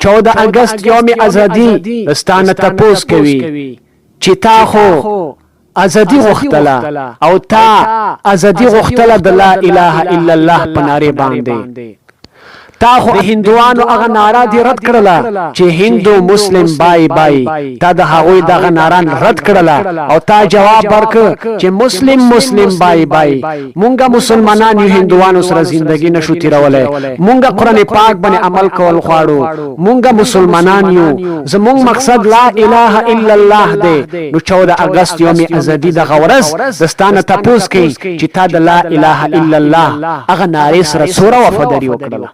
14 اگست یوم ازادي دستانه تپوس کوي چې تا خو ازادي غوښتله او تا ازادي غوښتله د لا اله الا الله په نارې باندې تا خو هندوانو هغه ناره دی رد کړله چې هندو مسلم بای بای تا د هغوی دغه ناره رد کړله او تا جواب ورکړ چې مسلم بای بای مونږه مسلمانان یو هندوانو سره زندگی نشو تیرولی مونږه قرآن پاک باندې عمل کول غواړو مونږه مسلمانان یو زمونږ مقصد لا اله الا الله دی. نو 14 اگست یوم ازادي دغه ورځ دستانه تپوس کوي چې تا د لا اله الا الله هغه نارې سره څومره وفاداري وکړله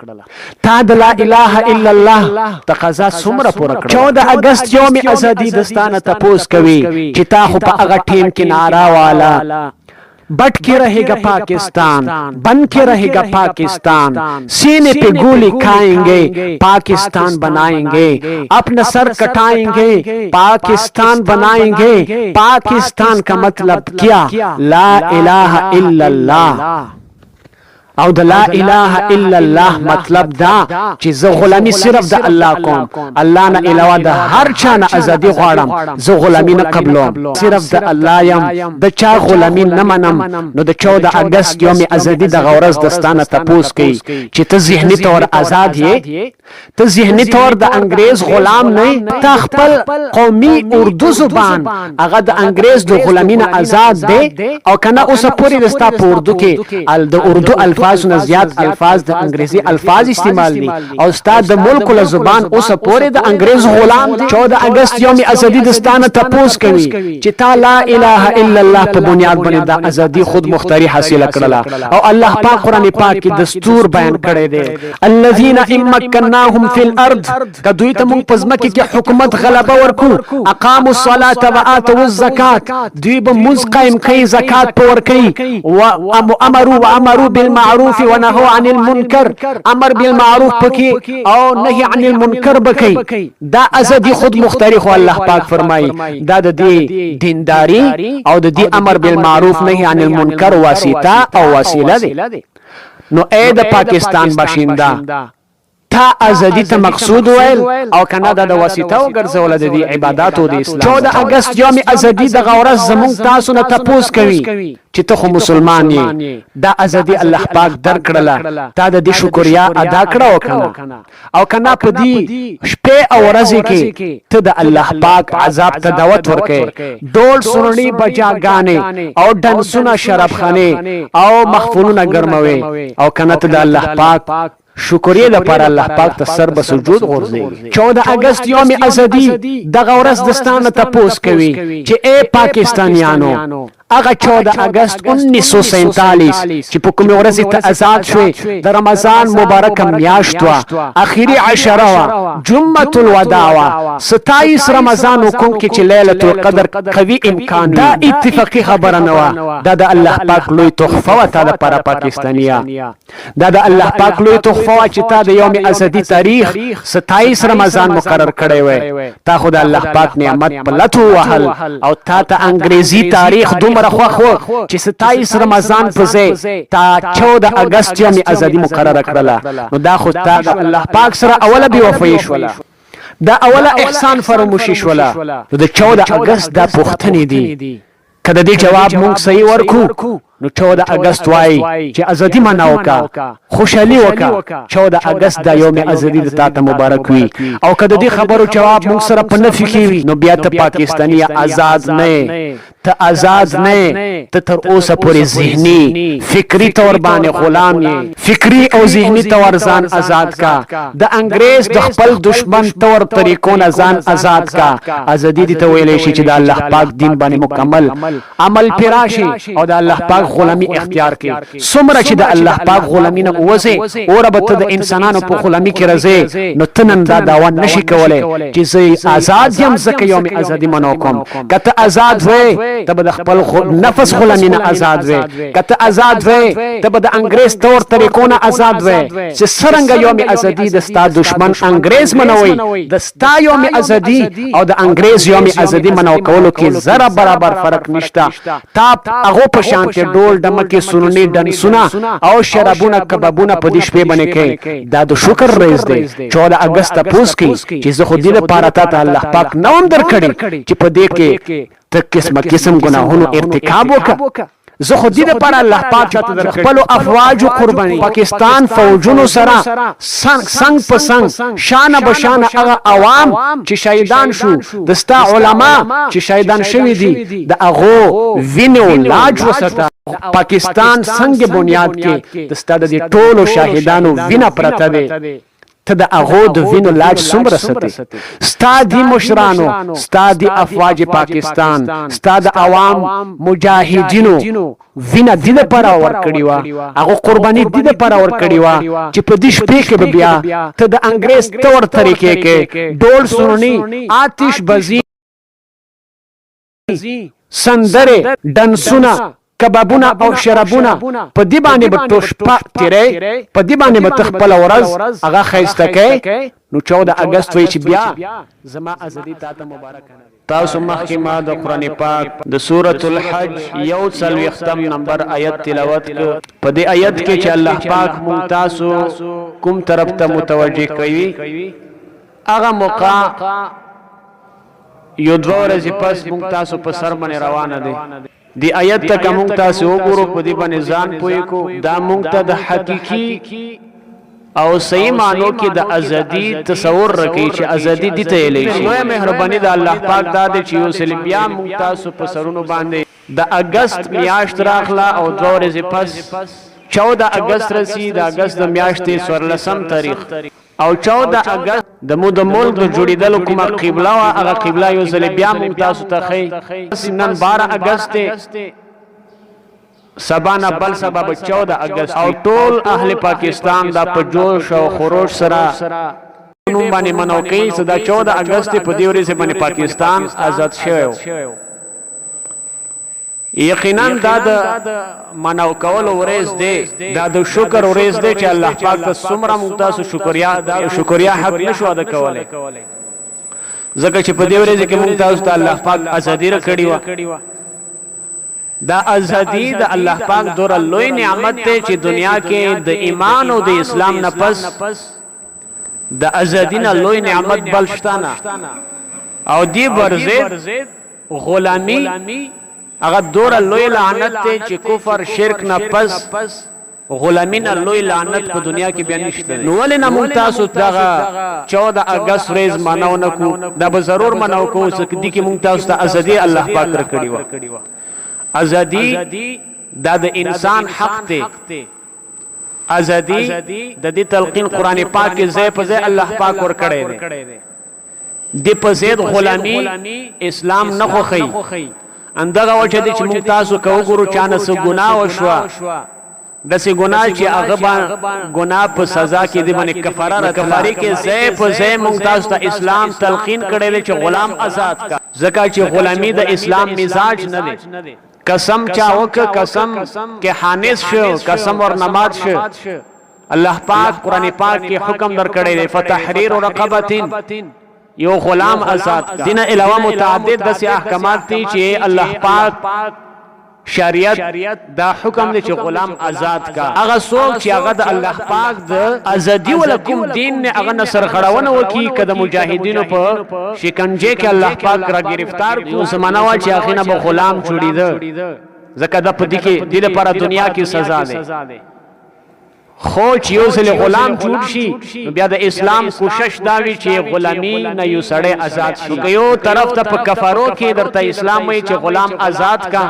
تا د لا اله الا الله تقاضا څومره پوره کړه. 14 اگست یوم ازادي دستانه تپوس کوي چې تا خو په هغه ټیم کې نعره والا بٹ کے رہے گا پاکستان بن کے رہے گا پاکستان سینے پہ گولی کھائیں گے پاکستان بنائیں گے اپنا سر کٹائیں گے پاکستان بنائیں گے. پاکستان کا مطلب کیا؟ لا الہ الا اللہ او د لا اله الا الله مطلب دا چې زه غلامی صرف د الله کوم الله نه علاوه د هر چا نه ازادي غواړم زه غلامی نه قبلوم صرف د الله یم د چا غلامی نه منم. نو د 14 اگست یوم ازادي د غورز دستانه تپوس کوي چې ته ذهني طور آزاد یې ته ذهني طور د انګريز غلام نه ته خپل قومي اردو زبان هغه د انګريز د غلامی نه آزاد دی او کنه اوس پوری دستا په اردو کې د اردو الفاظ نه زیات الفاظ د انګریزي الفاظ استعمال دي او استاد د ملک له زبان اوس پورې د انګريز غلام دی. 14 اگست یوم ازادي دستانه تپوس کوي چې تا لا اله الا الله په بنیاد باندې د ازادي خود مختاری حاصل کړله او الله پاک قرآن پاک کې دستور بیان کړی دی الذين امكنناهم في الارض کدوی ته موږ پزمکه کې حکومت غلبه ورکو اقاموا الصلاه واتوا الزکات دوی به موږ قائم کوي زکات پور کوي وامروا بالمعروف ونهوا عن المنکر امر بالمعروف پکې او نهي عن المنکر بکې دا ازادي خود مختاری خو الله پاک فرمایي دا د دې دینداری او د دې امر بالمعروف نهي عن المنکر واسطه او وسیله ده. نو اې د پاکستان باشنده تا ازادي ته مقصود ویل او کنه د واسطه او ګرځول د دې عبادتو د اسلام. 14 اگست یوم ازادي د غورز زمون تاسو نه تپوس کوي چې ته خو مسلمان یې دا ازادي الله پاک درکړله تا د دې شکریا ادا کړو او کنه په دې شپه او ورځې کې ته د الله پاک عذاب ته دعوت ورکې ډول سنړي بچاګانې او ډنسونه شرابخانه او محفلونه ګرموي او کنه ته د الله پاک شکریه لپاره الله پاک ته سر به سجود غورځي. 14 اگست یوم ازادي دغه ورځ دستانه تپوس کوي چې اے پاکستانیانو هغه 14 اگست 1947 چې په کومه ورځ ته آزاد شوې د رمضان مبارک میاشت وا اخیری عشره وا جمعه الوداع وا 27 رمضان حکم کې چې ليله القدر قوي امکان دا اتفاقی خبره نه وا دا د الله پاک لوی تحفه و ته لپاره پاکستانیا دا د الله پاک لوی تحفه وا چې تا د یوم ازادي تاریخ 27 رمضان مقرر کړی وای تا خدای الله پاک نعمت پلتو وهل او تا ته انګریزي تاریخ مرخوا چې 27 رمضان په ځای تا 14 اگست یوم ازادي مقرره کړله نو دا خو تا د الله پاک سره اوله بي وفای شوله دا اوله احسان فراموشي شوله نو د 14 اگست دا پوښتنې دي کله دې جواب مونږ صحیح ورکو نو 14 اگست وای چې ازادي مناو کا خوشالي وکا 14 اگست دا یوم ازادي د تاسو مبارک وي او کله دې خبرو جواب مونږ سره په نفي کې وي نو بیا ته پاکستاني آزاد نه ته آزاد نه ته تر اوسه پورې ذهني فکری تور باندې غلام یې فکری او ذهني تور ځان آزاد کا د انګريز د خپل دشمن تور طریقو نه ځان آزاد کا ازادي دې ته ویلې شي چې د الله پاک دین باندې مکمل عمل پیراشي او د الله پاک غلامی اختیار کړي څومره چې د الله پاک غلامی نه اوسه او رب ته د انسانانو په غلامی کې راځي نو تنن دا داوا نشي کولای چې زه آزاد یم زکه یوم ازادي منو کوم کته آزاد وې ته د خپل نفس غلامی نه آزاد وې کته آزاد وې ته د انګريز تور طریقو نه آزاد وې چې څنګه یوم ازادي د ستا دشمن انګريز منوي د ستا یوم ازادي او د انګريز یوم ازادي منو کولو کې ذره برابر فرق نشته تا هغه په شان ډول ډمکه سنونی ډنسونه او شرابونه کبابونه په دې شپې باندې کوي دا د شکر ریز دی 14 اگست پوس کی چې زه خو دې لپاره ته الله پاک نوم درکړي چې په دې کې ته قسم ګناهونو ارتکاب وکړه زه خو دې لپاره الله پاک چاته در خپل افواج قرباني پاکستان فوجونو سره څنګ په څنګ شان به شان هغه عوام چې شهیدان شو دستا علما چې شهیدان شوی دي د هغه وینو لاج وسته پاکستان څنګه بنیاد کې دستا د ټولو شهیدانو وینا پرته ده ته د هغه د وینو لاج څومره ستې ستا دی مشرانو ستا دی افواج پاکستان ستا د عوام مجاهدینو وینا د دې لپاره ورکړی و هغه قرباني د دې لپاره ورکړی و چې په دې شپې کې بیا ته د انګريز تور طریقې کې ډول سنونی آتش بازی سندره ډنسونه کبابونه او شرابونه په دې باندې به توشپا تیرې په دې باندې به تخپل ورځ هغه خیسته کوي نو 14 اگست وی چې بیا زما ازادي تاسو مبارک تاسو مخکې ما د قران پاک د سورۃ الحج یو څلوي ختم نمبر آیت تلاوت په دې آیت کې چې الله پاک مونږ تاسو کوم طرف ته متوجه کوي هغه موقع یو دوه ورځې پس مونږ تاسو په سر باندې روانه دي دی آیت ته کوم تاسو وګورو په دې باندې ځان پوي کو دا مونږ ته د حقيقي او صحیح معنی کې د ازادي تصور رکې چې ازادي دي ته لې شي نو مهرباني د الله پاک دا چې یو سلم بیا مونږ تاسو په سرونو باندې د اگست میاشت راخلا او دوه ورځې پس 14 اگست رسی د اگست د میاشتې 14 تاریخ او 14 اگست د مو د ملک د جوړیدلو کومه قبله وا هغه قبله یو ځل بیا مونږ تاسو ته خي نن 12 اگست سبانا بل سبب 14 اگست او ټول اهل پاکستان دا په جوش او خروش سره نوم باندې منو کوي چې دا 14 اگست په دې ورځ باندې پاکستان آزاد شوی یقینا دا د منو کول ورځ دی دا د شکر ورځ دی چې الله پاک ته څومره مونږ تاسو شکریا حق نشو ادا کولای ځکه چې په دې ورځ کې مونږ تاسو ته الله پاک ازادي راکړی و دا ازادي د الله پاک دور لوی نعمت ته چې دنیا کې د ایمان او د اسلام نه پس د ازادي نه لوی نعمت بل شتانه او دی برزید غلامی اگر دور لوی لعنت ته چې کفر شرک نه پس غلامین لوی لعنت په دنیا کې بیان نشته نو ولنه مونږ تاسو دغه 14 اگست ورځ مناو نکو دا به ضرور مناو کو چې دي کې مونږ تاسو ته ازادي الله پاک درکړي و ازادي دا د انسان حق ته ازادي د دې تلقین قران پاک کې ځای په ځای الله پاک ور کړی دی د په زید غلامی اسلام نه خوخی اندغه وجه دي چې مونږ تاسو کو ګورو چانه سو ګناه وشو دسه ګناه چې هغه ګناه په سزا کې دی باندې کفاره کې ځای په ځای مونږ تاسو ته اسلام تلقین کړي چې غلام آزاد کا ځکه چې غلامی د اسلام مزاج نه دی قسم چا وک قسم کې حانس شو قسم ور نماز شو الله پاک قران پاک کې حکم درکړی دی فتحرير رقبه یو غلام آزاد کا دین علاوه متعدد د احکامات دي چې الله پاک شریعت دا حکم دی چې غلام آزاد کا هغه څوک چې هغه د الله پاک د ازادي ولکم دین نه هغه نصر خړاونه وکي کده مجاهدینو په شکنجه کې الله پاک را گرفتار کو زمانہ وا چې اخینه به غلام جوړیده زکه د پدې کې د لپاره دنیا کې سزا ده خو چې یو ځل غلام جوړ شي بیا د اسلام کوشش دا وی چې غلامی نه یو سړی آزاد شي یو طرف ته په کفارو کې درته اسلام وی چې غلام آزاد کا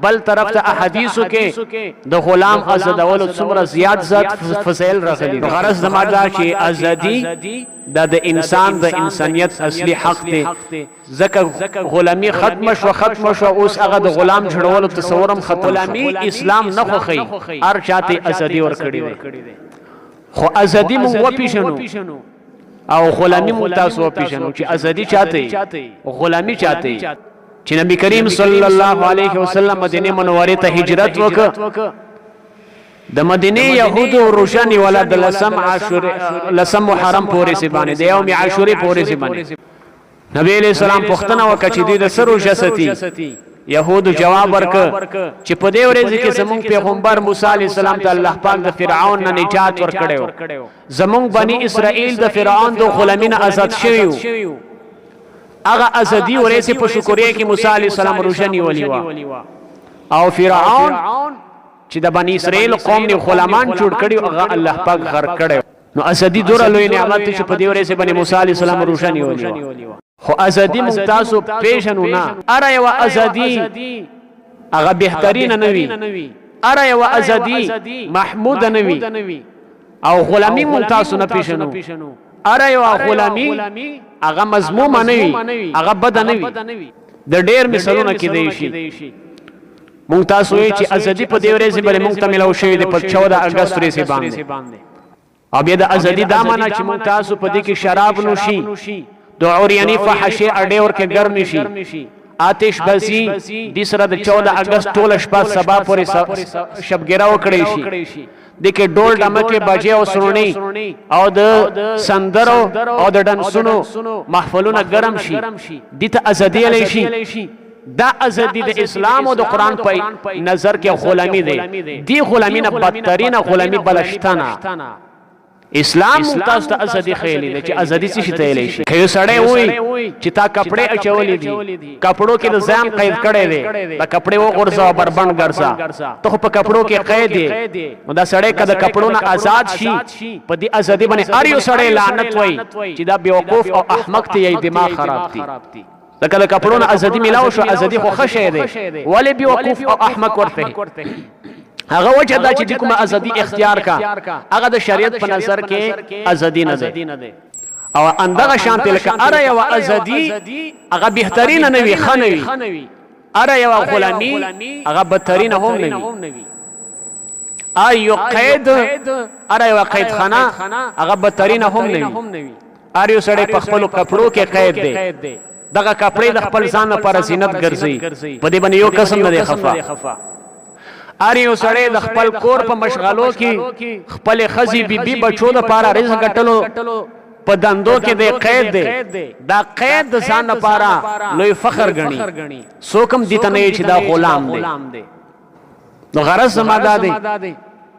بل طرف ته احادیثو کې د غلام آزادولو څومره زیات فضیل راغلي غرض زماده چې ازادي دا د انسان د انسانیت اصلي حق دی ځکه غلامی ختم شو اوس هغه د غلام جوړولو تصورم ختم غلامی اسلام نه خوخی هر چاته ازادي ورکړي خو ازادي مونږ وپیژنو او غلامی مونږ تاسو وپیژنو چې ازادي چاته غلامی چاته چې نبی کریم صلی الله علیه وسلم مدینه منوره ته هجرت وکړه د مدینه يهودو روشنی ولا د لسم محرم پورې سی باندې د یوم عاشوره پورې سی باندې نبی علیہ السلام پختنه وکړه چې د سر روشه ستي يهودو جواب ورک چې په دې ورځ کې زمونږ پیغمبر موسی علیه السلام ته الله پاک د فرعون نه نجات ورکړو زمونږ بنی اسرائیل د فرعون د غلامین آزاد شویو هغه ازادي ورسې په شکرې کې موسی علیه السلام روشنی ولي وا او فرعون چې د بنی اسرائیل قوم نه غلامان جوړ کړي هغه الله پاک غرق کړي نو ازادي دوره لوی نعمت چې په دې ورسې باندې موسی علیه السلام روشنی ولي وا خو ازادي ممتازو پیژنو نه اره یو ازادي هغه بهترین نه وي اره یو ازادي محمود نه وي او غلامی ممتازو نه پیژنو اره یو غلامی هغه مذموم نه وي هغه بد نه وي د ډېر مثالونه کې دی شي ممتاز وي چې ازادي په دې ورځ باندې مونږ ته ملو شوی د 14 اگست ورځ باندې او بیا د ازادي دا معنا چې ممتاز په دې کې شراب نوشي د عریانی فحشه اډې ورکه ګرم شي آتش بازی د سره د 14 اگست ټول شپه سبا پورې شبګرا وکړي شي دغه ډول ډمکه باجه او سرونی او د سندرو او د ډنسونو محفلونه ګرم شي دته ازادي لې شي دا ازادي د اسلام او د قران په نظر کې غلامی دی دی غلامی نه بدترینه غلامی بلشتنه اسلام ممتاز ته ازادي خېلې ده چې ازادي څه شته لې شي که سړی وای چې تا کپڑے اچولې دي کپړو کې د ځان قید کړي دي دا کپڑے و غرزا بربند ګرځا ته په کپړو کې قید دي نو دا سړی کده کپړو نه آزاد شي په دې ازادي باندې اړ یو سړی لعنت وای چې دا بیوقوف او احمق ته یې دماغ خراب دي لکه د کپړو نه ازادي ملاو شو ازادي خو خشه ده ولی بیوقوف او احمق ورته هغه وجه دا چې کومه ازادي اختیار کا هغه د شریعت په نظر کې ازادي نه ده او اندغه شانت لکه اره یو ازادي هغه بهترین نه وي خنوي اره یو غلامی هغه بدترین هم نه وي ایو قید اره یو قید خانه هغه بدترین هم نه وي اره یو سړی په خپل کپړو کې قید دی دغه کپړې د خپل ځان لپاره زینت ګرځي په دې باندې یو قسم نه دی خفا ار یو سړی د خپل کور په مشغلو کې خپل خزي بیبي بچو د پاره رزق ګټلو په دندو کې د قید دی دا قید د ځان لپاره لوی فخر غني سوکم دي ته نه چې دا غلام دی نو غرض زما دا دی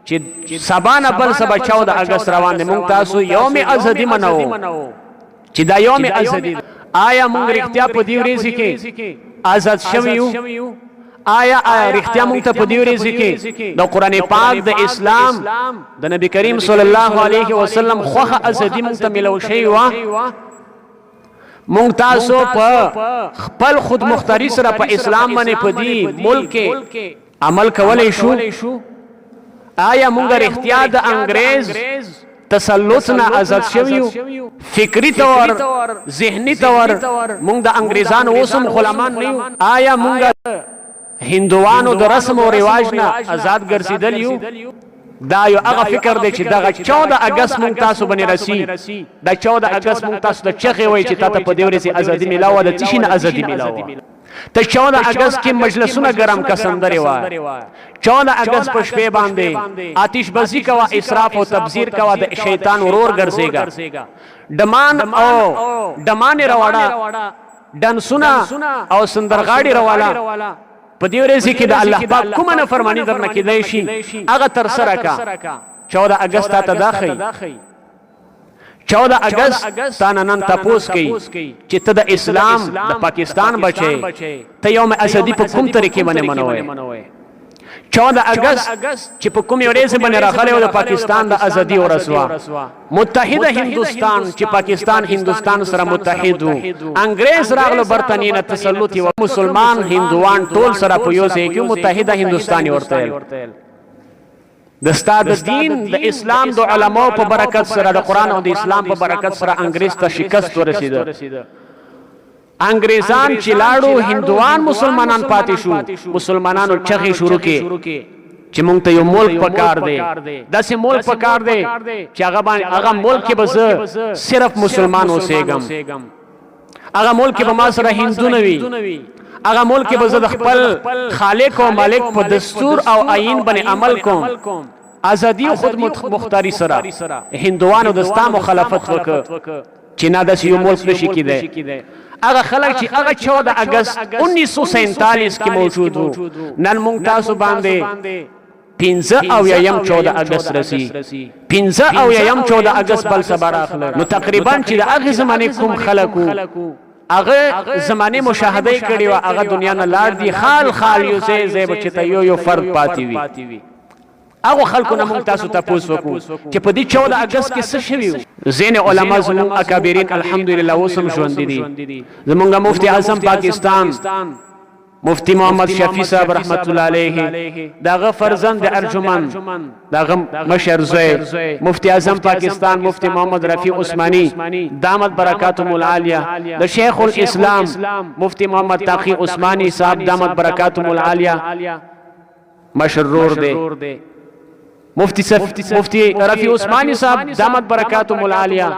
چې سبا نه بل سبا 14 اگست روان دي مونږ تاسو یوم ازادي منو چې دا یوم ازادي آیا مونږ رښتیا په دې ورځ کې آزاد شویو آیا رښتیا مونږ ته په دې ورځ کې د قران پاک د اسلام د نبی کریم صلی الله علیه وسلم خوخه ازادي مونږ ته ملو شي وا مونږ تاسو په خپل خود مختاری سره په اسلام باندې په دې ملک کې عمل کولای شو آیا مونږ رښتیا د انګريز تسلط نه آزاد شویو فکری طور ذهنی طور مونږ د انګريزانو اوسم غلامان نه یو آیا مونږ هندوانو د رسم او رواج نه آزاد ګرځیدل یو دا یو هغه فکر دی چې دغه 14 اگست مونږ تاسو باندې رسی دا 14 اگست مونږ تاسو د چغې وای چې تاسو په دې ورځ ازادي ملاو د تشین ازادي ملاو ته 14 اگست کې مجلسونه ګرم کسندري وای 14 اگست په شپه باندې آتش بازی کوا اسراف او تبذیر کوا د شیطان ورور ګرځيګا دمان او دمان رواړه دنسونه او سندرغاړي رواله په دې ورځ کې د الله پاک کومه نافرمانی درنه کېدای شي هغه تر سره کا 14 اگست ته داخلي 14 اگست تانه نن تاسو کوي چې ته د اسلام د پاکستان بچي ته یوم ازادي په کوم طریقې باندې منوي 14 اگست چې په کوم ورځ باندې راغلی و د پاکستان د ازادي ورسوا متحده هندستان چې پاکستان هندستان سره متحد وو انګريز راغلو برتانیې نه تسلط و مسلمان هندوان ټول سره په یو ځای کې متحده هندستاني ورته د ستاد دین د اسلام د علماو په برکت سره د قران او د اسلام په برکت سره انګريز ته شکست ورسیده انګريزان چې لاړو هندوان مسلمانان پاتې شو مسلمانانو چغې شروع کړي چې مونږ ته یو ملک پکار دی داسې ملک پکار دی چې هغه ملک کې بس صرف مسلمان اوسېګم هغه ملک کې به ما سره هندو نه وي هغه ملک کې به زه د خپل خالق او مالک په دستور او آئین باندې عمل کوم ازادي او خود مختاری سره هندوانو د اسلام مخالفت وکړه چې نه داسې یو ملک نشي کېدی. هغه خلک چې هغه 14 اگست 1947 کې موجود وو نن موږ تاسو باندې 14 اگست رسی 14 اگست بل سبا راغله. نو تقریبا چې د هغه زمانه کوم خلکو هغه زمانه مشاهده کړي او هغه دنیا نه لاړ دي خال یو ځای چې ته یو فرد پاتې وي. هغه خلکو نه موږ تاسو ته پوښتنه وکړو چې په دې 14 اگست کې څه شوی و. زین علما زموږ اکابرین الحمدلله اوسم ژوند دي. زموږ مفتی اعظم پاکستان مفتی محمد شفیع صاحب رحمت الله علیه داغه فرزند ارجمن داغه مشر زوی مفتی اعظم پاکستان مفتی محمد رفیع عثماني دامت برکاتهم العالیه د شیخ الاسلام مفتی محمد تقی عثماني صاحب دامت برکاتهم العالیه مشرور دی. مفتی رفیع عثماني صاحب دامت برکاتهم العالیه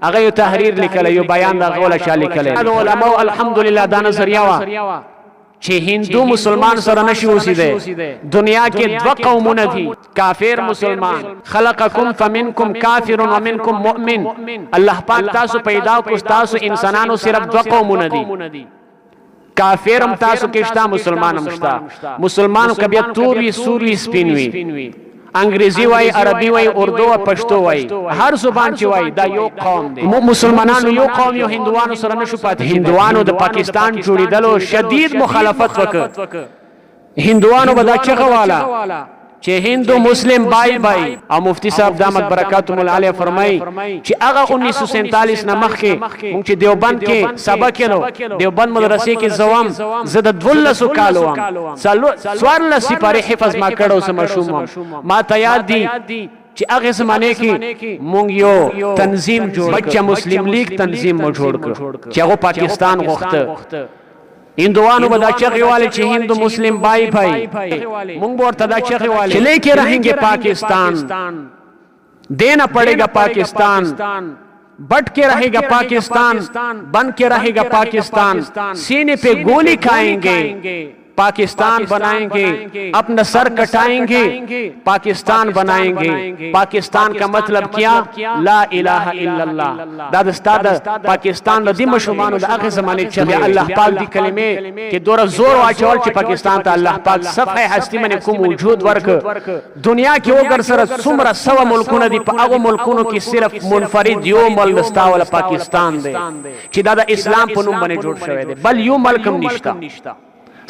هغه یو تحریر لیکل یو بیان دا غوله چا لیکل. علماء الحمدلله دا نظریه وا چې هندو مسلمان سره نشي اوسېدی. دنیا کې دوه قومونه دي کافر مسلمان. خلقکم فمنکم کافر ومنکم مؤمن. الله پاک تاسو پیدا کو تاسو انسانانو صرف دوه قومونه دي کافر هم تاسو کې شته مسلمان هم شته. مسلمان کبه تور وي سور وي سپین وي انګریزي وای عربي وای اردو او پښتو وای هر زبان چې وای دا یو قوم دی. مسلمانانو یو قوم یو هندوانو سره نشو پاتې. هندوانو د پاکستان جوړیدلو شدید مخالفت وکړ. هندوانو به دا چغه والا چې هندو مسلم بای او مفتی صاحب دامت برکاتهم العالیه فرمای چې هغه 1947 نه مخکې مونږ چې دیوبند کې سبق کړو دیوبند مدرسې کې زوام زه د 12 کالو وم څوارلس سپاره حفظ ما کړو سم شوم ما ته یاد دي چې هغه زمانه کې مونږ یو تنظیم جوړ بچا مسلم لیگ تنظیم مو جوړ کړ چې هغه پاکستان غوښته. ہندوانو بدا چغی والے چھ ہندو مسلم بائی مونگ بورتا دا چغی والے لے کے رہیں گے پاکستان دینا پڑے گا پاکستان بٹ کے رہے گا پاکستان بن کے رہے گا پاکستان سینے پہ گولی کھائیں گے پاکستان بنائیں گے اپنا سر کٹائیں گے پاکستان بنائیں گے. پاکستان کا مطلب کیا لا الہ الا اللہ. دا استاد پاکستان د مشومان د هغه زمانه چې الله پاک دی کلمه کې دور زور واچول چې پاکستان ته الله پاک صفحه هستی باندې کوم وجود ورک. دنیا کې وګر سره څومره سو ملکونه دي په هغه ملکونو کې صرف منفرد یو ملک استاول پاکستان دی چې دا د اسلام په نوم باندې جوړ شوی دی. بل یو ملک هم نشته.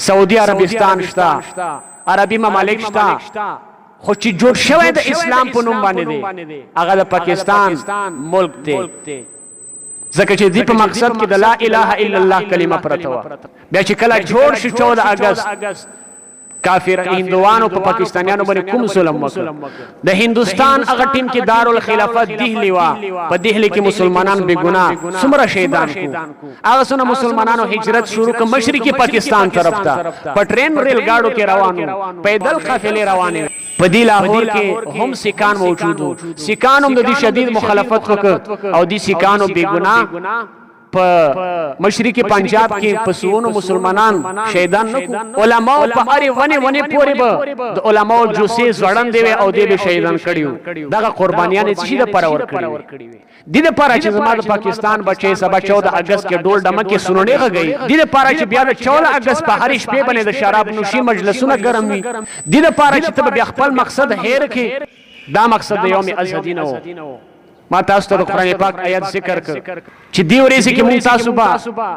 سعودی عربستان شتا عربی ممالک شتا خو چې جوړ شوی د اسلام په نوم باندې دی هغه د پاکستان ملک دی. ځکه چې دې په مقصد کې د لا اله الا الله کلمه پرته وه. بیا چې کله جوړ شي 14 اگست کافر هندوانو په پاکستانیانو باندې کوم ظلم وکړ. د هندوستان هغه ټیم کې دارالخلافت دهلی وا په دهلی کې مسلمانان بے گناه څومره شهیدان کو. هغه څونه مسلمانانو هجرت شروع ک مشرقي پاکستان طرف ته په ټرین ریل گاډو کې روانو پیدل قافلې روانې. په دې لاهور کې هم سکان موجود وو. سکان هم د دې شدید مخالفت وکړ او دې سکانو بے گناه په مشرقي پنجاب کې پسونو مسلمانان شهیدان نکو. علماء په اړ ونی پورې به د علماء جوسې زړن دی او دی به شهیدان کړیو. دغه قربانیان چې د پر ور کړی دي د پر چې زما د پاکستان بچي سبا 14 اگست کې ډول ډمکه سنونې غږی دي د پر چې بیا د 14 اگست په هر شپه باندې د شراب نوشي مجلسونه ګرم وي. دي د پر چې ته بیا خپل مقصد هیر کې دا مقصد د یوم ازادي نه و. ما تاسو ته قرآن پاک آیات ذکر کړ چې دی ورځ کې مونږ تاسو به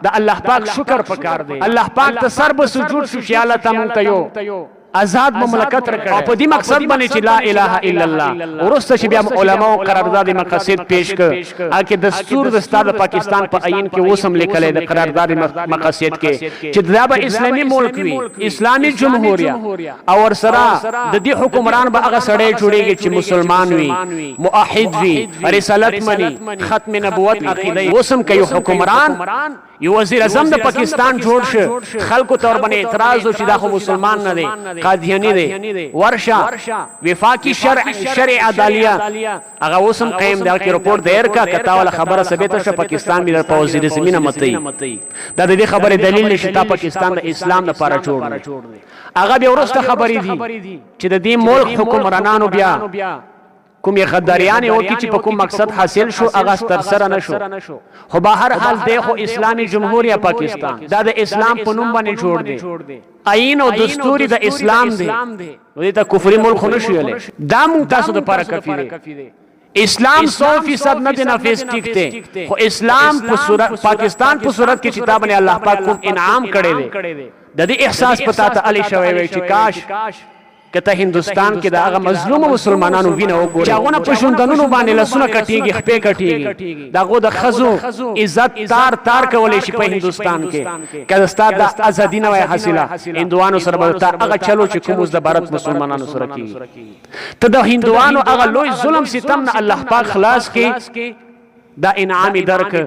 د الله پاک شکر پکار دی. الله پاک ته سر به سجود شو چې الله ته مونږ ته یو آزاد مملکت راکړي او په دې مقصد باندې چې لا اله الا الله. ورسته چې بیا علماء قرارداد مقاصد پیش کړ اکه دستور د استاد پاکستان په عین کې وسم لیکل د قرارداد مقاصد کې چې دا به اسلامي ملک وي اسلامي جمهوریت او ورسره د دې حکمران به هغه سړی جوړیږي چې مسلمان وي موحد وي رسالت مني ختم نبوت عقیده وسم کوي حکمران. یو وزیر اعظم د پاکستان جوړ شو خلکو تور باندې اعتراض وشي دا خو مسلمان نه دی قادیانی دی ورشا وفاقی شرع عدالیه هغه وسم قائم دی کی رپورټ دیر کا کتا ولا خبره ثابت شو پاکستان می په وزیر زمینه متي دا د دې خبره دلیل نشي تا پاکستان د اسلام لپاره جوړ دی. هغه به ورسته خبرې دي چې د دې ملک حکمرانانو بیا کوم غداریان او کی چې په کوم مقصد حاصل شو هغه تر سره نشو خو به هر حال دی خو اسلامي جمهوریت پاکستان دا د اسلام په نوم باندې جوړ دی آئین او دستور د اسلام دی نو دا کفري ملک نشو ویلې دا مونږ تاسو د لپاره کافي دی اسلام 100% نه دی نافذ ټیک دی خو اسلام په صورت پاکستان په صورت کې چې تا باندې الله پاک کوم انعام کړی دی د دې احساس پتا ته علي شوی وي چې کاش کته هندستان کې دا هغه مظلوم مسلمانانو وینه وګوري چاغونه په شوندنونو باندې لسونه کټیږي خپې کټیږي داغه د خزو عزت تار کولې شي په هندستان کې کله ستاد د ازادي نه وای حاصله هندوانو سره به هغه چلو چې کوم د بھارت مسلمانانو سره کیږي ته د هندوانو هغه لوی ظلم ستم نه الله پاک خلاص کې دا انعام درک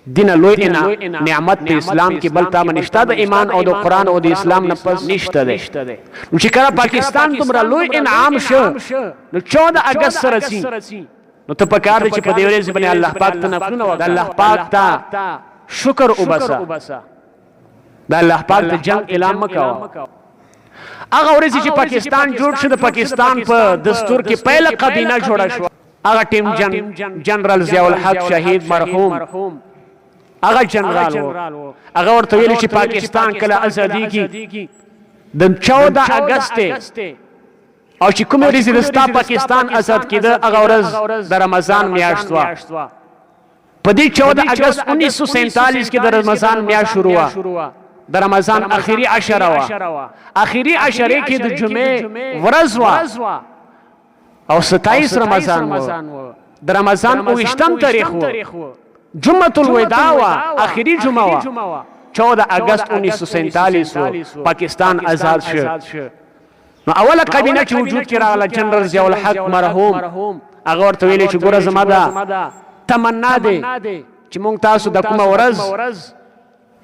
دینه لوی نعمت په اسلام کې بل تا منشته د ایمان او د قران او د اسلام نه پس نشته ده نو چې کله پاکستان دومره لوی انعام شو نو 14 اگست سره سي نو ته پکار دي چې په دې ورځ باندې الله پاک ته نفلونه وکړه الله پاک ته شکر وباسه د الله پاک ته جنگ اعلان مکو هغه ورځ چې پاکستان جوړ شو د پاکستان په دستور کې پهله کابینه جوړه شو هغه ټیم جنرال ضیاء الحق شهید مرحوم هغه جنرال وو هغه ورته ویل چې پاکستان کله ازادي کی د 14 اگست او چې کوم ورځ رستا پاکستان آزاد کیده هغه ورځ د رمضان میاشت وا په دې 14 اگست 1947 کې د رمضان میاشت شروع وا د رمضان اخیری عشره وا اخیری عشره کې د جمعې ورځ وا او 27 رمضان وو د رمضان 28م تاریخ وو جمعة الوداع وا آخری جمعه وا 14 اگست 1947 پاکستان آزاد شو نو اوله کابینه چې وجود کې راغله جنرال ضیاء الحق مرحوم هغه ورته ویلي چې ګوره زما دا تمنا دی چې مونږ تاسو د کومه ورځ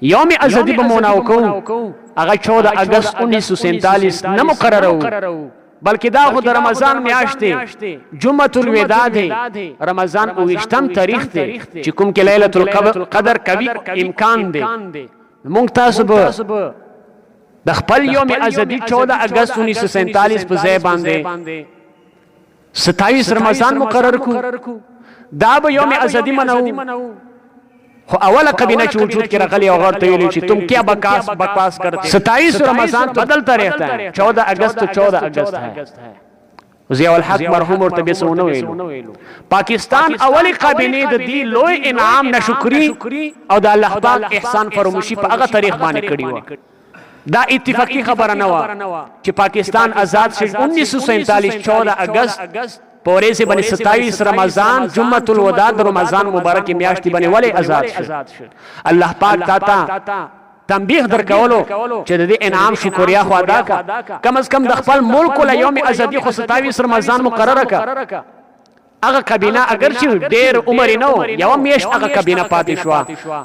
یوم ازادي به مونږ وکړو هغه 14 اگست 1947 نه مقرره بلکې دا خو د رمضان میاشت دی جمعة الوداع دی رمضان 28م تاریخ دی چې کوم کې ليله القدر کوي امکان دی مونږ تاسو به د خپل یوم ازادي 14 اگست 1947 په ځای باندې 27 رمضان مقرر کو دا به یوم ازادي منو خو اوله کابینه چې وجود کې راغلی او غړ ته ویلي چې تم کیا بکواس کرتے 27 رمضان بدلتا رہتا ہے 14 اگست 14 اگست ہے ضیاء الحق مرحوم ورته به سونه ویلو پاکستان اولی کابینه د دې لوی انعام نشکری او د الله پاک احسان فراموشي په هغه تاریخ باندې کړی و دا اتفاقی خبره نه و چې پاکستان آزاد شي 1947 14 اگست پورې باندې 27 رمضان جمعة الوداع د رمضان مبارک میاشتې باندې ولی آزاد شو الله پاک تا تنبیه درکولو چې د دې انعام شکریا خو ادا کا کم از کم د خپل ملک له یوم ازادي خو 27 رمضان مقرره کا هغه کابینه اگر چې ډېر عمر نه یو میاشت هغه کابینه پاتې شو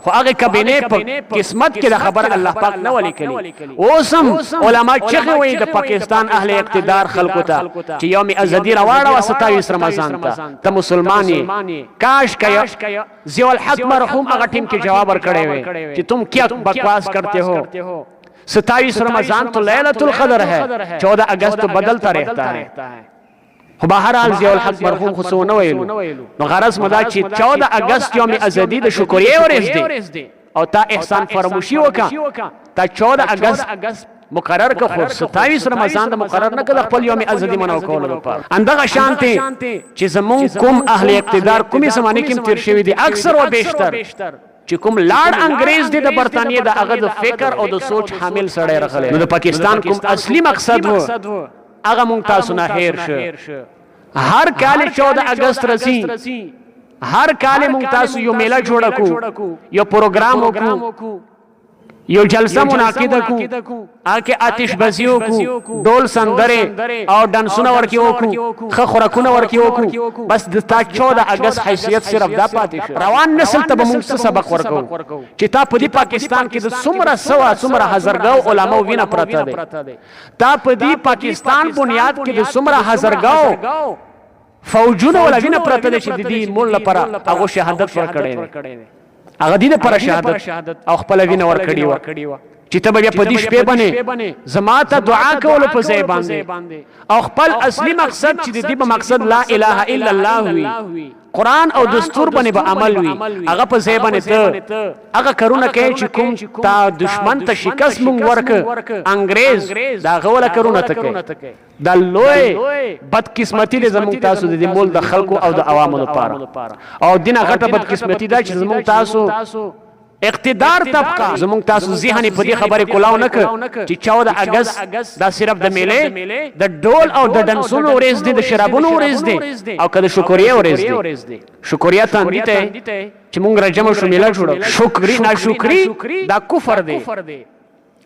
خو هغه کابینه په قسمت کې د خبر الله پاک نه ولیکلی اوسم علما چې وایي د پاکستان اهل اقتدار خلکو ته چې یوم ازادي راوړه 27 رمضان ته مسلمانی کاش کیا ضیاء الحق مرحوم هغه ټیم کې جواب ورکړی وي چې تم کیا بکواس کرتے ہو 27 رمضان تو لیلۃ القدر ہے 14 اگست تو بدلتا رہتا ہے خو بهرحال ضیاء الحق مرحوم خو څه ونه ویلو نو غرض مو دا چې 14 اگست یوم ازادي د شکرې ورځ دی او تا احسان فراموشي وکړه تا 14 اگست مقرر که خو 27 رمضان د مقرر نه کړه خپل یوم ازادي منو کول لپاره اندغه شانته چې زمون کوم اهل اقتدار کومي زمانه کې تیر شوی دي اکثر او بیشتر چې کوم لاړ انګريز دي د برتانیې د هغه د فکر او د سوچ حامل سړی راغلی نو د پاکستان کوم اصلي مقصد وو هغه مونږ تاسو نه هیر شو هر کال 14 اگست رسی هر کال مونږ تاسو یو میله جوړ کو یو پروګرام وکړو یو جلسه منعقد کو آکه آتش بازیو کو ډول سندره او ډانسونه ورکی وکړو خخورکونه ورکی وکړو بس د تا 14 اگست حیثیت صرف دا پاتې شو روان نسل ته موږ سبق ورکو چې تا په دې پاکستان کې د څومره هزارګاو علماو وینه پراته دي تا په دې پاکستان بنیاد کې د څومره هزارګاو فوجونه ولا وینه پراته دي چې د دې مول لپاره هغه شهادت ورکړي هغه دې پر شهادت او خپل وینه ورکړي و چې ته بیا په دې شپې باندې زما ته دعا کول په ځای باندې او خپل اصلي مقصد چې د دې په مقصد لا اله الا الله وي قرآن او دستور باندې به عمل وي هغه په ځای باندې ته هغه کارونه کوي چې کوم تا دشمن ته شکست مونږ ورک انګريز دا غوله کارونه ته کوي دا لوی بدقسمتي د زموږ تاسو د مول د خلکو او د عوامو لپاره او دینه غټه بدقسمتي دا چې زموږ تاسو اقتدار طبقه زموږ تاسو ذهني په دې خبره کولاو نه چې 14 اگست دا صرف د میلې د ډول او د ډنسونو ورځ دي د شرابونو ورځ دي او کله شکریا ورځ دي شکریا ته چې موږ راجم شو میله جوړو شکرې ناشکری دا کفر دی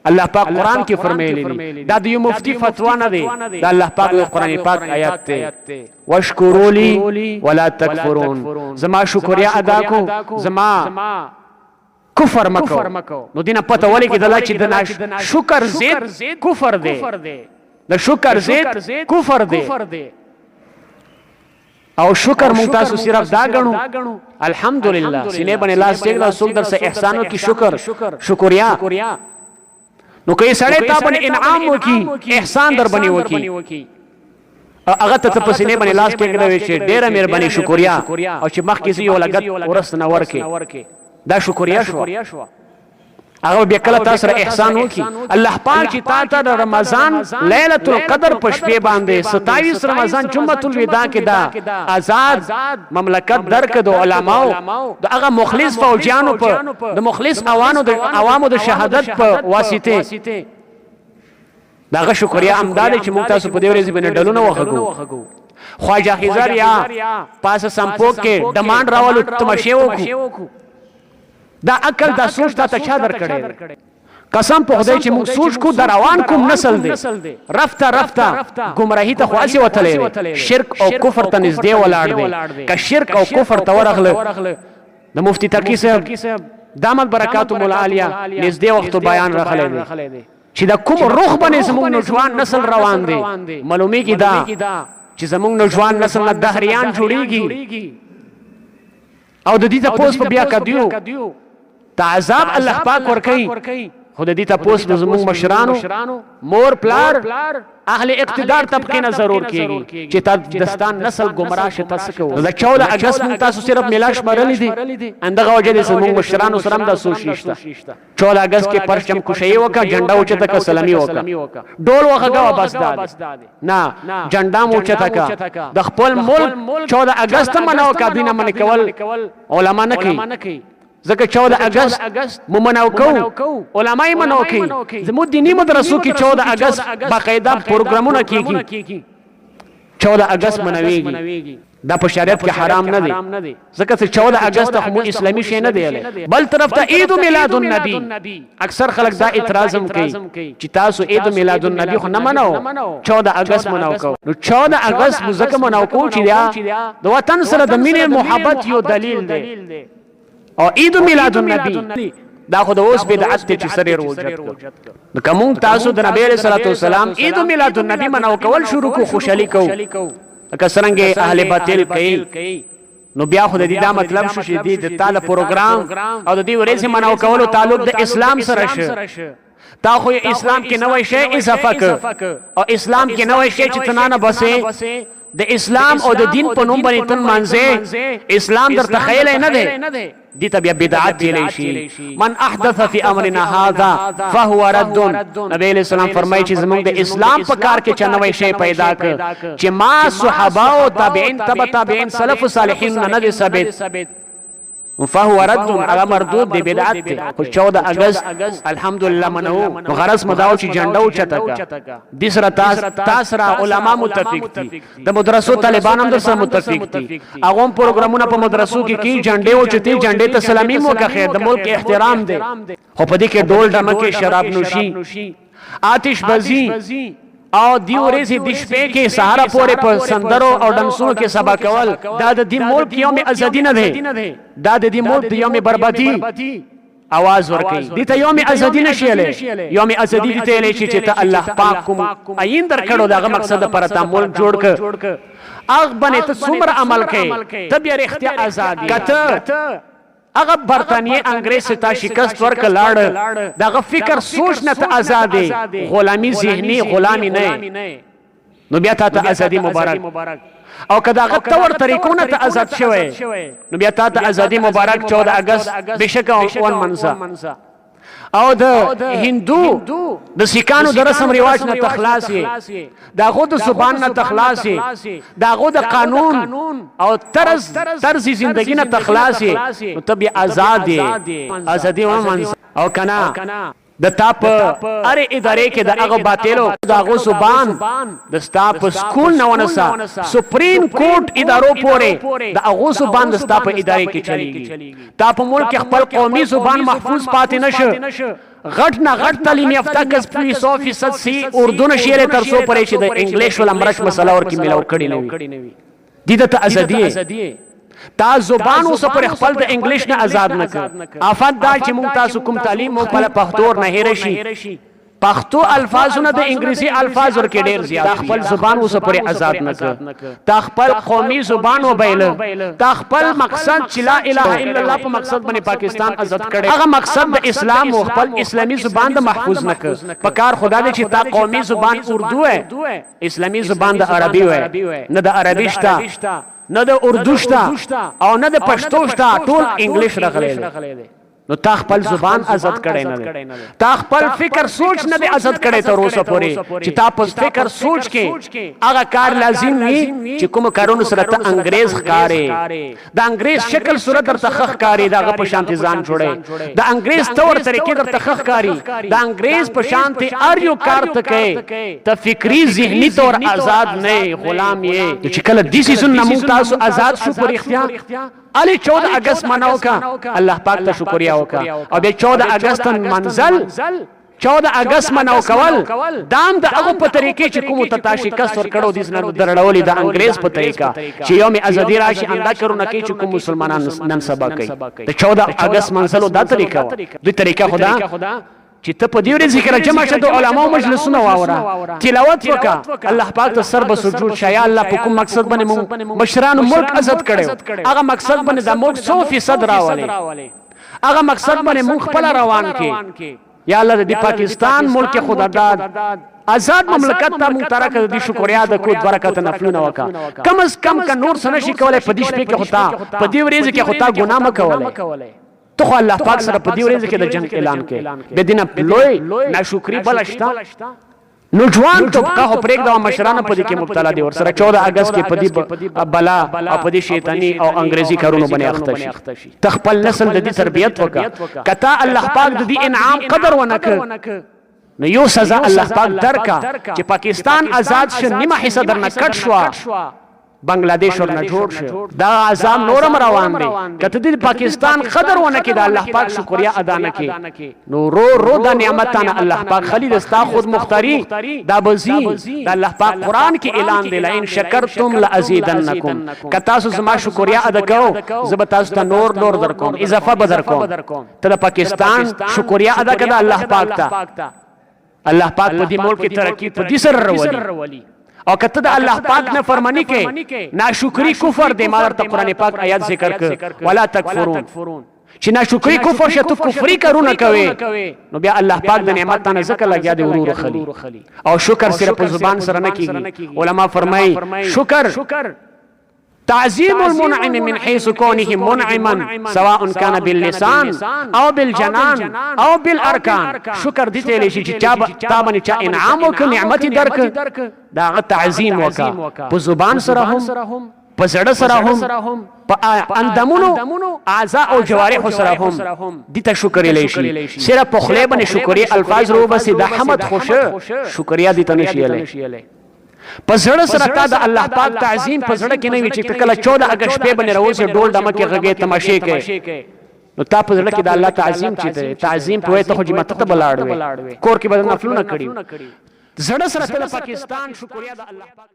الله پاک قرآن کې فرمایلی دی دا د یو مفتی فتوا نه دی دا الله پاک د قرآن پاک آیات دی واشکروا لی ولا تکفرون زما شکریا ادا کو زما کفر مکو نو دینه پته ولې کې دلا چې د شکر زید کفر دی د شکر زید کفر دی او شکر مونږ تاسو صرف دا غنو الحمدلله سینې باندې لاس ټیکلا څوک درسه احسانو کې شکریا نو کوي سړی تا باندې انعام وکي احسان در باندې وکي هغه ته په سینې باندې لاس ټیکلا وشي ډیره مهرباني شکریا او چې مخکې یو لګت ورست نه ورکي دا شکریا شو هغه بیا کله تاسو سره احسان وکي الله پاک چې تا ته د رمضان ليله القدر په شپې باندې 27 رمضان جمعه الوداع کې دا آزاد مملکت درک د علماو د هغه مخلص فوجیانو په د مخلص عوامو د شهادت په واسطه داغه شکریا امداد چې موږ تاسو په دې ورځ باندې ډلونه وخغو خواجه هزار یا پاس سمپوک کې ډیماند راولو تماشې وکړو دا عقل دا سوچ ته چا درکړي قسم په خدای چې موږ سوچ کو دروان کوم نسل دی رفته گمراهی ته خاصه وتلې شرک او کفر ته نږدې ولاړ دی که شرک او کفر ته ورغله د مفتی تقی صاحب دامت برکات مولا عالیه نږدې وخت بیان راخلی دی چې دا کوم روح باندې زموږ نوجوان نسل روان دی معلومیږي دا چې زموږ نوجوان نسل نه دهریان جوړیږي او د دې ته پوس په بیا کډیو تعذاب الله پاک ور کوي خود دې ته پوس زموږ مشرانو مور پلار اهل اقتدار طبقه نه ضرور کیږي چې تا دستان نسل گمراه شته سکو د 14 اگست مون تاسو صرف ملاش مرلې دي اندغه وجه دې زموږ مشرانو سره د سوشیشته 14 اگست کې پرچم کوشي وکا جنډا اوچته کا سلامي وکا ډول وخغه بس داد نه جنډا اوچته کا د خپل ملک 14 اگست مناو کا دینه من کول علما نه کوي ځکه 14 اگست مو مناو کو علماء مناو کوي زموږ دینی مدرسو کې 14 اگست باقاعده پروګرامونه کیږي 14 اگست مناويږي دا په شریعت کې حرام نه دي ځکه چې 14 اگست خو اسلامي شی نه دی بل طرف ته عید میلاد النبی اکثر خلک دا اعتراض هم کوي چې تاسو عید میلاد النبی خو نه مناو 14 اگست مناو کو نو 14 اگست مو ځکه مناو کو چې د وطن سره د مینې محبت یو دلیل دی او عید میلاد النبی دا خو د اوس بدعت ته چې سره روزت د کوم تاسو د نبی رسول الله والسلام عید میلاد النبی مناو کول شروع کو خوشالي کو که څنګه اهل باطل کوي نو بیا خو د دې دا مطلب شو چې د تعالی پروګرام او د دې ورځې مناو کول تعلق د اسلام سره شه تا خو اسلام کې نوې شی اضافه او اسلام کې نوې شی چې تنانه بسې د اسلام او د دین په نوم باندې تن مانځه اسلام در تخیل نه دی دي ته بیا بدعت ویلی شي من احدث فی امرنا هذا فهو رد نبی علیہ السلام فرمایي چې زموږ د اسلام په کار کې چا نوې شی پیدا ک چې ما صحابه او تابعین تبع تابعین سلف صالحین نه دي ثابت فهو رد هغه مردود دی بدعت دی خو 14 اگست الحمدلله منو غرض مداو چې جنډا اوچته کا د سره تاسو علماء متفق دي د مدرسو طالبان هم سره متفق دي هغه پروګرامونه په مدرسو کې کی جنډې اوچتي جنډې ته سلامي مو کا خیر د ملک احترام دی خو په دې کې ډول ډمکه شراب نوشي آتش بازی او دی ورځې د شپې کې سهار پورې په سندرو او ډنسونو کې سبا کول دا د دې ملک یوم ازادي نه دی دا د دې ملک یوم بربادي आवाज ورکړي دې ته یوم ازادي نشيله یوم ازادي دې ته لې چې ته الله پاک کوم عین در کړو دغه مقصد پر ته ملک جوړ ک اغ باندې ته څومره عمل کوي ته بیا رښتیا آزادي کته هغه برتانیې انګریز ته شکست ورک لاړ دغه فکر سوچ نه ته آزادې غلامی ذهني غلامی نه نو بیا ته ازادي مبارک او که دغه تور طریقونه ته آزاد شوی نو بیا ته ازادي مبارک 14 اگست بشک اون منسا او د هندو د سیکانو د رسم رواج نه تخلاصي داغو د زبان نه تخلاصي داغو د قانون او طرز زندگی نه تخلاصي نو ته بیا ازادي ومنځ او کنا د تاپ اره ادارې کې د هغه باطلو داغو زبان د ستاپ سکول نه ونسا سپریم کورټ ادارو پورې د هغه زبان د ستاپ ادارې کې چلیږي تاپ ملک خپل قومي زبان محفوظ پاتې نشه غټ نه غټ تعلیم یافته کس 100% سی اردو نه شعر تر څو پرې چې د انګلیش ول امرش مسله ورکی ملاو کړی نه وي دي د ازادي تا زبان اوس پر خپل د انګلیش نه آزاد نه کړ افات دا چې مونږ تاسو کوم تعلیم مو په پښتو نه هېر شي پښتو الفاظونه د انګریزي الفاظ ورکې ډېر زیات خپل زبان اوس پر آزاد نه کړ تا خپل قومي زبان وبایل تا خپل مقصد چې لا اله الا الله په مقصد باندې پاکستان آزاد کړي هغه مقصد د اسلام او خپل اسلامي زبان د محفوظ نه کړ په کار خدا دې چې تا قومي زبان اردو ہے اسلامي زبان د عربي وای نه د عربي شته نه د اردو شته او نه د پښتو شته ټول انګلیش راغلی نو تا خپل زبان آزاد کړی نه تا خپل فکر سوچ نه دی آزاد کړی تر اوسه پورې چې تا په فکر سوچ کې هغه کار لازم وي چې کوم کارونو سره ته انګریز ښکارې د انګریز شکل صورت درته ښه ښکاري د هغه په شانتې ځان جوړی د انګریز طور طریقې درته ښه ښکاري د انګریز په شانتې هر یو کار ته کوې ته فکري ذهني طور آزاد نه غلام یې چې کله دې سیزون نه موږ تاسو آزاد شو په رښتیا علی 14 اگست مناو کا الله پاک ته شکریا وکا او بیا 14 اگست منزل 14 اگست مناو کول دام د هغه په طریقې چې کوم ته تاسو کس ور کړو د نن درړولې د انګریز په طریقه چې یوم ازادي راشي انده کړو کې چې کوم مسلمانان نن سبا کوي د 14 اگست منزل دا طریقه د طریقه خدا چې ته په دې ورځ کې راجمع شه د علماو مجلسونه واوره تلاوت وکړه الله پاک ته سر به سجود شه یا الله په کوم مقصد باندې مونږ مشرانو ملک آزاد کړو هغه مقصد باندې د ملک 100% راولي هغه مقصد باندې مونږ خپل روان کې یا الله د پاکستان ملک خدا داد آزاد مملکت ته مونږ ترک د شکریا د کو برکت نفلونه وکا کم از کم ک نور سن شي کولای په دې شپې کې هوتا په دې ورځ کې هوتا ګناه مکولای تو خو الله پاک سره په دې ورځ کې د جنگ اعلان کړي به دینه لوی ناشکری بلشتا نوجوان طبقه خو پرېږده او مشرانو په دې کې مبتلا دي ورسره 14 اگست کې په دې بلا او په دې شیطاني او انګریزي کارونو باندې اخته شي ته خپل نسل د دې تربیت وکړه کته الله پاک د دې انعام قدر ونکړ نو یو سزا الله پاک درکا چې پاکستان آزاد شو نیمه حصہ درنه کټ شو بنگلادیش ورنه جوړ شو دا عذاب نورم روان دی کته د پاکستان قدر ونه کې د الله پاک شکریا ادا نه کې نو رو د نعمتانه الله پاک خلیل استا خود مختاری دا بزی د الله پاک قران کې اعلان دی لئن شکرتم لازیدنکم کتا سو زما شکریا ادا کو زب تاسو ته نور در کوم اضافه بدر کوم ته د پاکستان شکریا ادا کړه الله پاک ته الله پاک په دې ملک کې ترقی په دې سره ورولی او کته د الله پاک نه فرمانی کې ناشکری کفر دی مالر ته قران پاک آیات ذکر ک ولا تکفرون چې ناشکری کفر شته کفری کارونه کوي نو بیا الله پاک د نعمت نه ذکر لګیا دی ورور خلی او شکر صرف په زبان سره نه کیږي علما فرمای شکر تعظيم المنعم من حيث كونه منعما سواء كان باللسان او بالجنان او بالاركان شکر دي ته لشي چې چا باندې چا انعام او نعمت درک دا تعظیم وکا په زبان سره هم په زړه سره هم په اندامونو اعضاء او جوارح سره هم دي ته شکر لشي صرف په خله باندې شکرې الفاظ رو بس د حمد خوشه شکریا دي ته نشي پزړه سره تا د الله پاک تعظیم پزړه کې نه وی چې کله 14 اگست په باندې راوځي ډول دمکه غږی تماشې کوي نو تا پزړه کې د الله تعظیم چې تعظیم په ته خو جمعه ته بلاړوي کور کې بدل نفلونه کړی زړه سره ته پاکستان شکریا د الله پاک